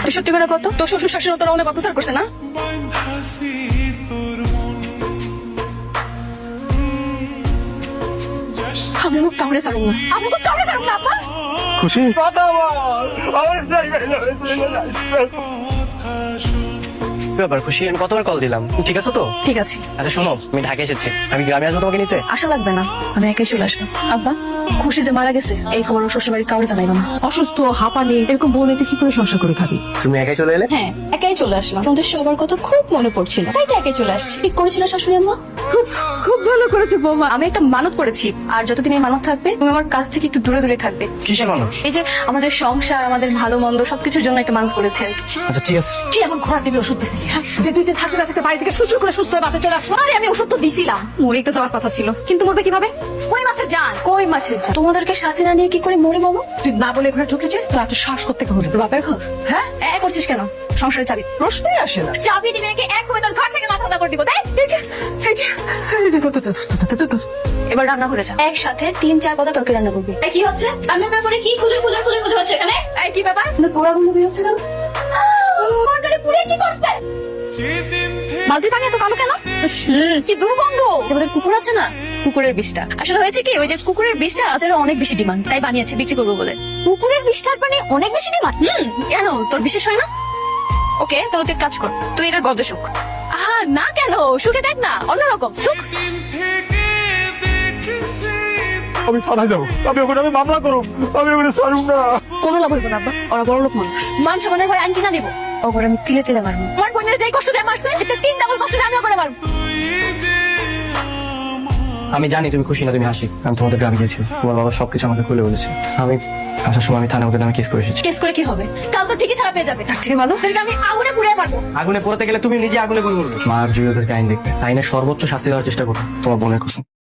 তুই সত্যি করে কত তোর শ্বশুর শাশুড়ি তোরা অনেক অত্যাচার করছে না? আমি মুখ কামড়ে ছাড়ব না, আমি মুখ কামড়ে ছাড়ব না আব্বা। খুশি ব্যাপার খুশি, আমি কতবার কল দিলাম, ঠিক আছে তো? ঠিক আছে, আচ্ছা শোনো, আমি ঢাকা এসেছি, আমি গ্রামে আসবো তোমাকে নিতে। আশা লাগবে না, আমি একাই চলে আসবো। আব্বা, খুশি যে মারা গেছে এই খবর ওর শ্বশুর বাড়ির কাউরে জানাইবা না। অসুস্থ হাঁপানি এরকম বউ মেয়েতে কি করে সংসার করে খাবি? তুমি একাই চলে এলে? হ্যাঁ, একাই চলে আসলাম। তোমাদের সবার কথা খুব মনে পড়ছিল, তাই তো একাই চলে আসছি। ঠিক করেছিল শাশুড়ি আম্মা? খুব খুব ভালো করেছে বৌমা। আমি একটা মানত করেছি, আর যতদিন এই মানত থাকবে তুমি আমার কাছ থেকে একটু দূরে দূরে থাকবে। কিসের মানুষ? এই যে আমাদের সংসার, আমাদের ভালো মন্দ সবকিছুর জন্য একটা মানত করেছে। আচ্ছা ঠিক আছে। কি এমন ঘোড়া দিবি ওষুধ দিছি যে তুই থাকতে না থাকতে বাড়ি থেকে সুস্থ করে সুস্থ হয়ে বাচ্চা চলে আসলো? আরে আমি ওষুধ তো দিছিলাম, মরে তো যাওয়ার কথা ছিল, কিন্তু মরবে কিভাবে? কই মাছের জান, কই মাছের জান তোমাদেরকে সাথে না নিয়ে কি করে মরে মামা? তুই না বলে ঘরে ঢুকেছে তোর এত শ্বাস করতে হলে তোর বাপের ঘর? হ্যাঁ এ করছিস কেন? সংসারের চাবি প্রশ্নই আসে না। চাবি দিবি নাকি এক করে তোর ঘর থেকে মাথা করে দিব? তাই এই যে এই যে এই যে এবার রান্না করে যা, একসাথে 3-4 পদা তরকারি রান্না করবি। এই কি হচ্ছে? রান্না না করে কি খুজুর খুজুর খুজুর খুজুর হচ্ছে এখানে? এই কি ব্যাপার? না পোড়া গন্ধ বের হচ্ছে কেন? তরকারি পুড়ে কি করছে? বালতির পানি এত কালো কেন? কি দুর্গন্ধ! আমাদের কুকুর আছে না, কুকুরের বিষটা। আসলে হয়েছে কি, ওই যে কুকুরের বিষটা আচারে অনেক বেশি ডিমান্ড, তাই বানিয়েছে বিক্রি করবো বলে। কুকুরের বিষটার পানি অনেক বেশি ডিমান্ড? কেন, তোর বিশেষ হয় না? ওকে, তাহলে তুই এক কাজ কর, তুই এটার গন্ধ শুক। আহা না, কেন শুকে দেখ না, অন্যরকম শুক। আমি থানায় যাবো, আমি ওখানে মামলা করব, আমি ওখানে ছাড়ব না। কোনো লাভ হইব না আব্বা, ওরা বড় লোক মানুষ, মান সম্মানের ভয় আইন কিনা দিব। ওপর আমি তিলে তিলে মারবো। আমার বোনের যেই কষ্ট দিয়ে মারছে, এটা 3 ডাবল কষ্ট দিয়ে আমিও করে মারবো। আমি জানি তুমি খুশি না, তুমি হাসি। আমি তোমাদের গ্রামে গিয়েছি, তোমার বাবা সবকিছু আমাকে খুলে বলেছে। আমি আসার সময় আমি থানায় ওদের নামে কেস করে এসেছি। কেস করে কি হবে? কাল তো ঠিকই ছাড়া পেয়ে যাবে। তার থেকে ভালো তাদেরকে আমি আগুনে পুড়িয়ে মারবো। আগুনে পোড়াতে গেলে তুমি নিজে আগুনে পুড়ে মরবে। মার জুড়ে ওদেরকে আইন দেখবে, আইনের সর্বোচ্চ শাস্তি দেওয়ার চেষ্টা করো, তোমার বোনের কসম।